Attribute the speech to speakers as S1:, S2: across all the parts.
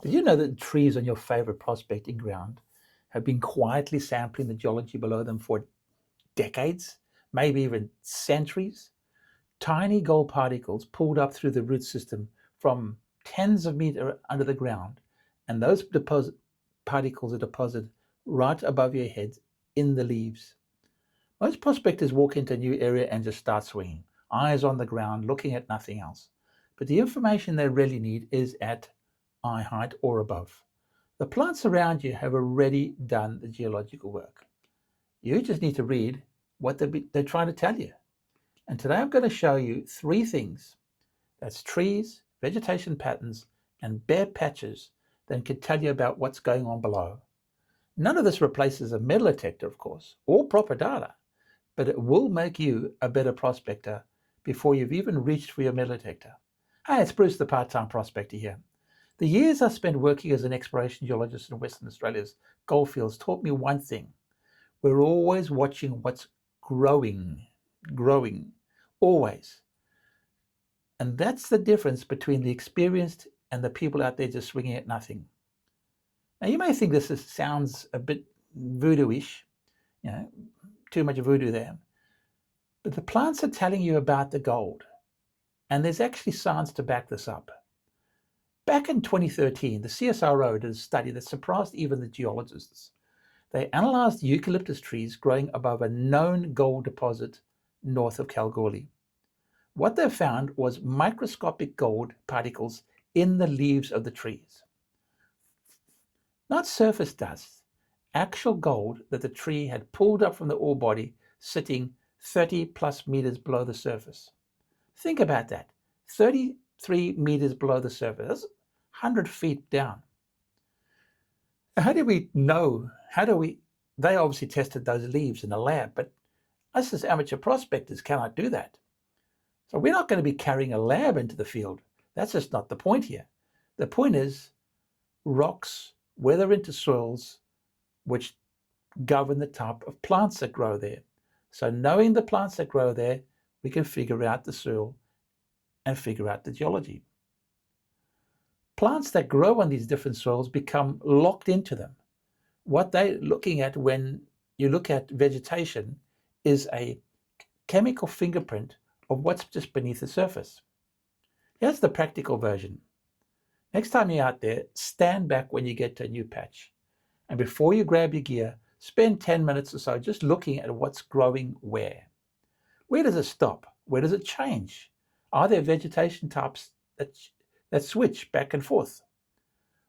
S1: Did you know that trees on your favorite prospecting ground have been quietly sampling the geology below them for decades, maybe even centuries? Tiny gold particles pulled up through the root system from tens of meters under the ground, and those particles are deposited right above your head in the leaves. Most prospectors walk into a new area and just start swinging, eyes on the ground, looking at nothing else. But the information they really need is at eye height or above. The plants around you have already done the geological work. You just need to read what they're trying to tell you. And today I'm going to show you three things. That's trees, vegetation patterns, and bare patches that can tell you about what's going on below. None of this replaces a metal detector, of course, or proper data, but it will make you a better prospector before you've even reached for your metal detector. Hi, it's Bruce, the part-time prospector here. The years I spent working as an exploration geologist in Western Australia's goldfields taught me one thing. We're always watching what's growing, always. And that's the difference between the experienced and the people out there just swinging at nothing. Now, you may think sounds a bit voodoo-ish, too much voodoo there. But the plants are telling you about the gold, and there's actually science to back this up. Back in 2013, the CSIRO did a study that surprised even the geologists. They analyzed eucalyptus trees growing above a known gold deposit north of Kalgoorlie. What they found was microscopic gold particles in the leaves of the trees. Not surface dust, actual gold that the tree had pulled up from the ore body sitting 30 plus meters below the surface. Think about that, 33 meters below the surface, that's 100 feet down. How do we know? They obviously tested those leaves in a lab, but us as amateur prospectors cannot do that. So we're not going to be carrying a lab into the field. That's just not the point here. The point is rocks weather into soils which govern the type of plants that grow there. So knowing the plants that grow there, we can figure out the soil and figure out the geology. Plants that grow on these different soils become locked into them. What they're looking at when you look at vegetation is a chemical fingerprint of what's just beneath the surface. Here's the practical version. Next time you're out there, stand back when you get to a new patch. And before you grab your gear, spend 10 minutes or so just looking at what's growing where. Where does it stop? Where does it change? Are there vegetation types that switch back and forth?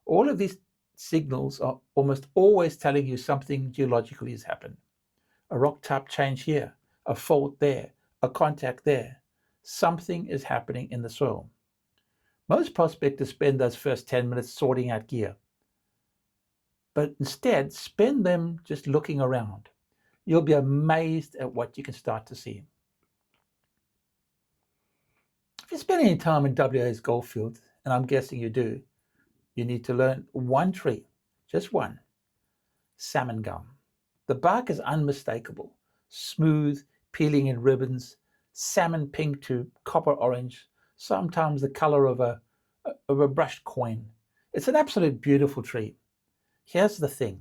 S1: All of these signals are almost always telling you something geologically has happened. A rock type change here, a fault there, a contact there. Something is happening in the soil. Most prospectors spend those first 10 minutes sorting out gear, but instead spend them just looking around. You'll be amazed at what you can start to see. If you spend any time in WA's goldfield, and I'm guessing you do, you need to learn one tree, just one, salmon gum. The bark is unmistakable, smooth, peeling in ribbons, salmon pink to copper orange, sometimes the color of a brushed coin. It's an absolute beautiful tree. Here's the thing.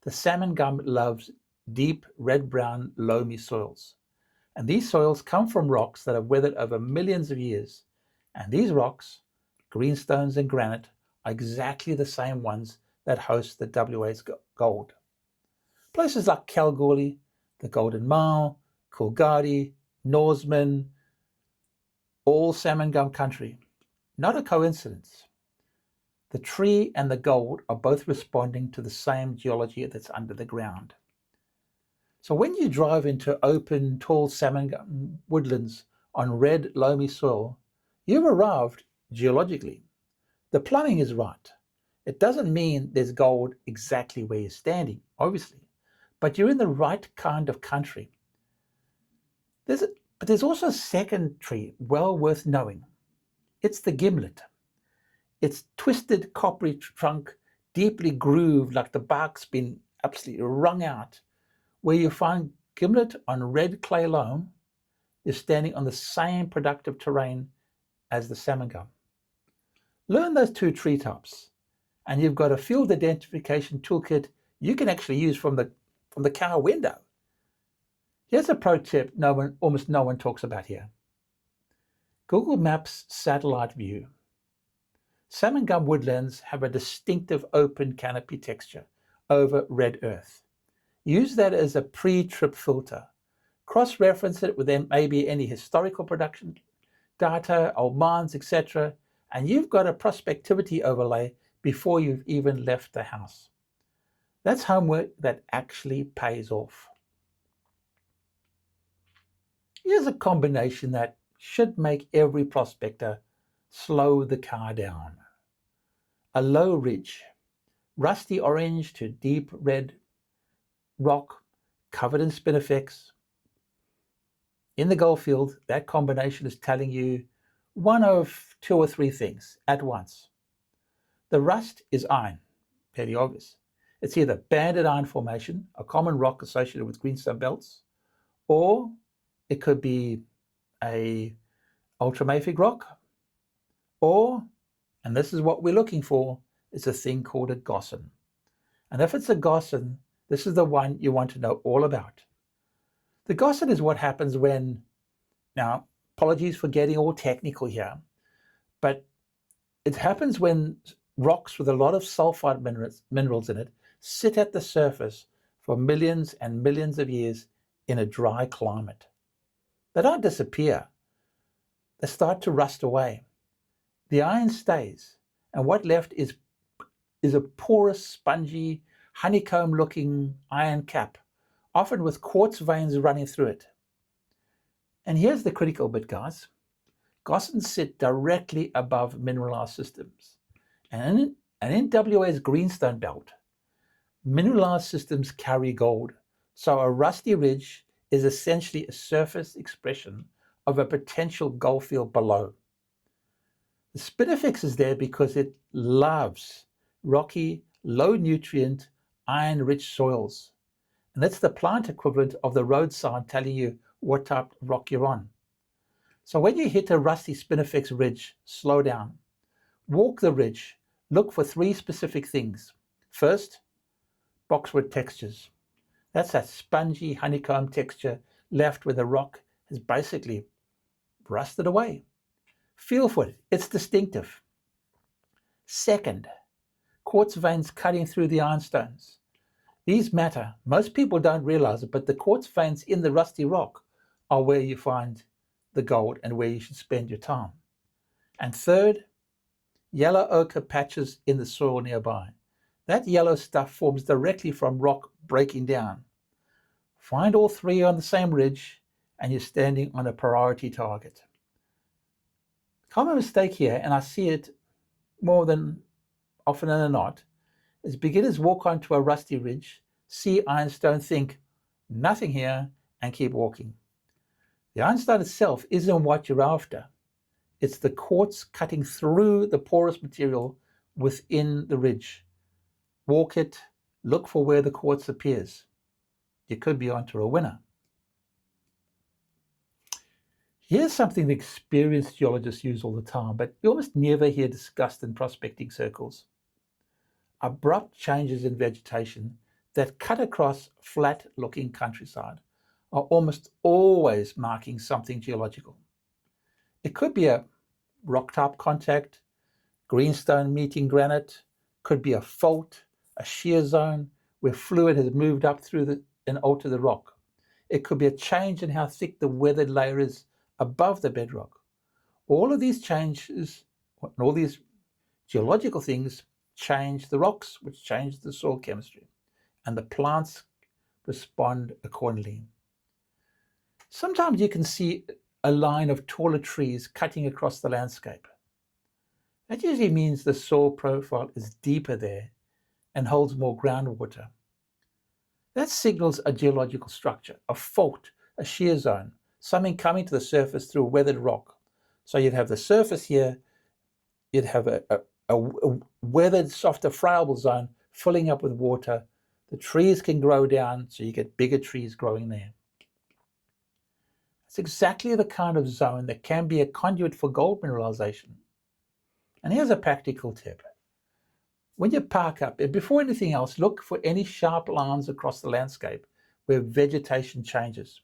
S1: The salmon gum loves deep red-brown loamy soils. And these soils come from rocks that have weathered over millions of years. And these rocks, greenstones and granite, are exactly the same ones that host the WA's gold. Places like Kalgoorlie, the Golden Mile, Coolgardie, Norseman, all salmon gum country. Not a coincidence. The tree and the gold are both responding to the same geology that's under the ground. So when you drive into open, tall salmon gum woodlands on red, loamy soil, you've arrived geologically. The plumbing is right. It doesn't mean there's gold exactly where you're standing, obviously, but you're in the right kind of country. But there's also a second tree well worth knowing. It's the gimlet. Its twisted coppery trunk, deeply grooved like the bark's been absolutely wrung out. Where you find gimlet on red clay loam is standing on the same productive terrain as the salmon gum. Learn those two tree types And you've got a field identification toolkit you can actually use from the car window. Here's a pro tip almost no one talks about here. Google Maps satellite view. Salmon gum woodlands have a distinctive open canopy texture over red earth. Use that as a pre-trip filter. Cross-reference it with maybe any historical production data, old mines, etc. And you've got a prospectivity overlay before you've even left the house. That's homework that actually pays off. Here's a combination that should make every prospector slow the car down. A low ridge, rusty orange to deep red rock covered in spinifex. In the goldfield, that combination is telling you one of two or three things at once. The rust is iron, fairly obvious. It's either banded iron formation, a common rock associated with greenstone belts, or it could be a ultramafic rock, or, and this is what we're looking for, is a thing called a gossan. And if it's a gossan, this is the one you want to know all about. The gossan is what happens when, now, apologies for getting all technical here, but it happens when rocks with a lot of sulfide minerals in it sit at the surface for millions and millions of years in a dry climate. They don't disappear. They start to rust away. The iron stays, and what left is a porous, spongy, honeycomb-looking iron cap, often with quartz veins running through it. And here's the critical bit, guys. Gossans sit directly above mineralized systems. And in WA's greenstone belt, mineralized systems carry gold. So a rusty ridge is essentially a surface expression of a potential goldfield below. The spinifex is there because it loves rocky, low-nutrient, iron-rich soils. And that's the plant equivalent of the road sign telling you what type of rock you're on. So when you hit a rusty spinifex ridge, slow down. Walk the ridge. Look for three specific things. First, boxwood textures. That's that spongy honeycomb texture left where the rock has basically rusted away. Feel for it. It's distinctive. Second, quartz veins cutting through the ironstones. These matter. Most people don't realize it, but the quartz veins in the rusty rock are where you find the gold and where you should spend your time. And third, yellow ochre patches in the soil nearby. That yellow stuff forms directly from rock breaking down. Find all three on the same ridge and you're standing on a priority target. Common mistake here, and I see it more than often than not, is beginners walk onto a rusty ridge, see ironstone, think, nothing here, and keep walking. The ironstone itself isn't what you're after. It's the quartz cutting through the porous material within the ridge. Walk it, look for where the quartz appears. You could be onto a winner. Here's something the experienced geologists use all the time, but you almost never hear discussed in prospecting circles. Abrupt changes in vegetation that cut across flat-looking countryside are almost always marking something geological. It could be a rock-type contact, greenstone meeting granite, could be a fault, a shear zone where fluid has moved up through and altered the rock. It could be a change in how thick the weathered layer is above the bedrock. All of these changes, all these geological things change the rocks, which change the soil chemistry, and the plants respond accordingly. Sometimes you can see a line of taller trees cutting across the landscape. That usually means the soil profile is deeper there and holds more groundwater. That signals a geological structure, a fault, a shear zone, something coming to the surface through a weathered rock. So you'd have the surface here, you'd have a weathered, softer, friable zone filling up with water. The trees can grow down, so you get bigger trees growing there. It's exactly the kind of zone that can be a conduit for gold mineralization. And here's a practical tip. When you park up, and before anything else, look for any sharp lines across the landscape where vegetation changes.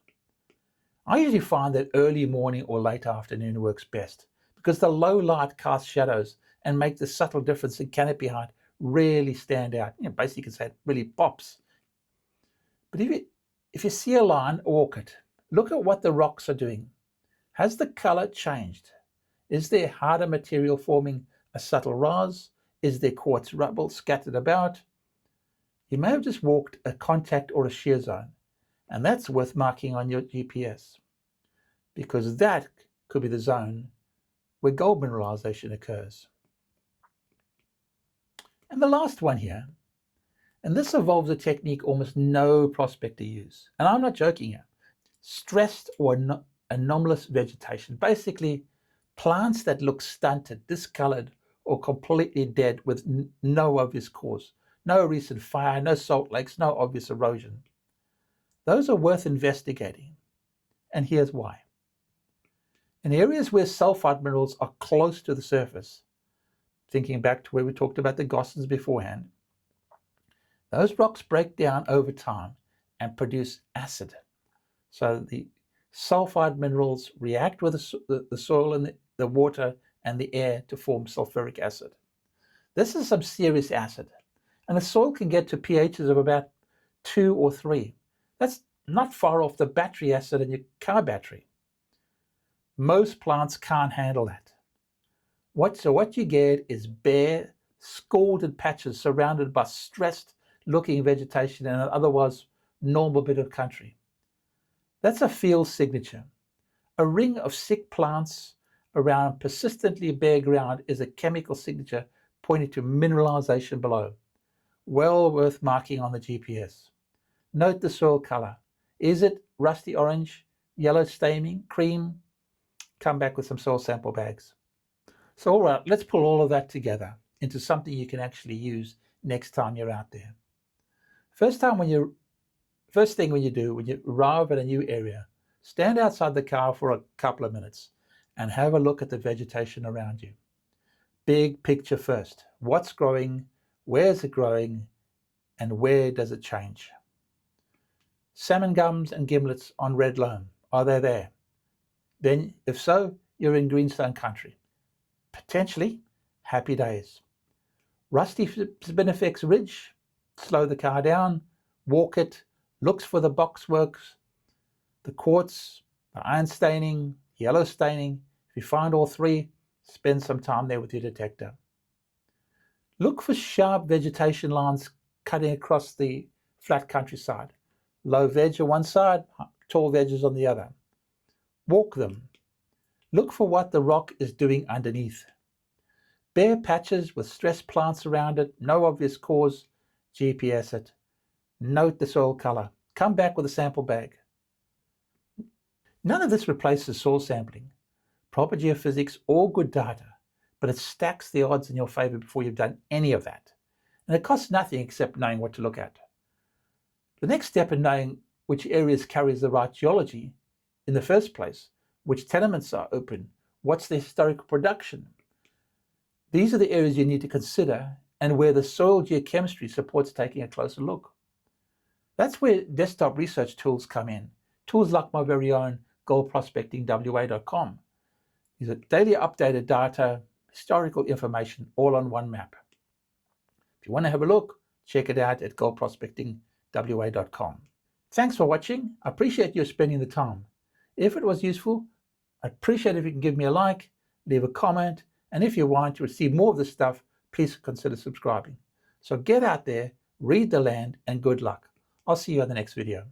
S1: I usually find that early morning or late afternoon works best because the low light casts shadows and make the subtle difference in canopy height really stand out. Basically you can say it really pops. But if you see a line, walk it. Look at what the rocks are doing. Has the color changed? Is there harder material forming a subtle rise? Is there quartz rubble scattered about? You may have just walked a contact or a shear zone, and that's worth marking on your GPS, because that could be the zone where gold mineralization occurs. And the last one here, and this involves a technique almost no prospector use, and I'm not joking here. Stressed or anomalous vegetation, basically plants that look stunted, discolored, or completely dead with no obvious cause, no recent fire, no salt lakes, no obvious erosion. Those are worth investigating, and here's why. In areas where sulfide minerals are close to the surface, thinking back to where we talked about the gossans beforehand, those rocks break down over time and produce acid. So the sulfide minerals react with the soil and the water and the air to form sulfuric acid. This is some serious acid, and the soil can get to pHs of about 2 or 3. That's not far off the battery acid in your car battery. Most plants can't handle that. So what you get is bare, scalded patches surrounded by stressed-looking vegetation in an otherwise normal bit of country. That's a field signature. A ring of sick plants around persistently bare ground is a chemical signature pointing to mineralization below. Well worth marking on the GPS. Note the soil color. Is it rusty orange, yellow staining, cream? Come back with some soil sample bags. So all right, let's pull all of that together into something you can actually use next time you're out there. First thing when you arrive at a new area, stand outside the car for a couple of minutes and have a look at the vegetation around you. Big picture first. What's growing? Where's it growing? And where does it change? Salmon gums and gimlets on red loam. Are they there? Then, if so, you're in greenstone country. Potentially, happy days. Rusty spinifex ridge. Slow the car down. Walk it. Looks for the boxworks, the quartz, the iron staining, yellow staining. If you find all three, spend some time there with your detector. Look for sharp vegetation lines cutting across the flat countryside. Low veg on one side, tall veggies on the other. Walk them. Look for what the rock is doing underneath. Bare patches with stressed plants around it, no obvious cause, GPS it. Note the soil color. Come back with a sample bag. None of this replaces soil sampling, proper geophysics, or good data, but it stacks the odds in your favor before you've done any of that. And it costs nothing except knowing what to look at. The next step in knowing which areas carries the right geology in the first place, which tenements are open, what's the historical production. These are the areas you need to consider and where the soil geochemistry supports taking a closer look. That's where desktop research tools come in. Tools like my very own goldprospectingwa.com. These are daily updated data, historical information, all on one map. If you want to have a look, check it out at goldprospectingwa.com. Thanks for watching. I appreciate you spending the time. If it was useful, I'd appreciate if you can give me a like, leave a comment, and if you want to receive more of this stuff, please consider subscribing. So get out there, read the land, and good luck. I'll see you on the next video.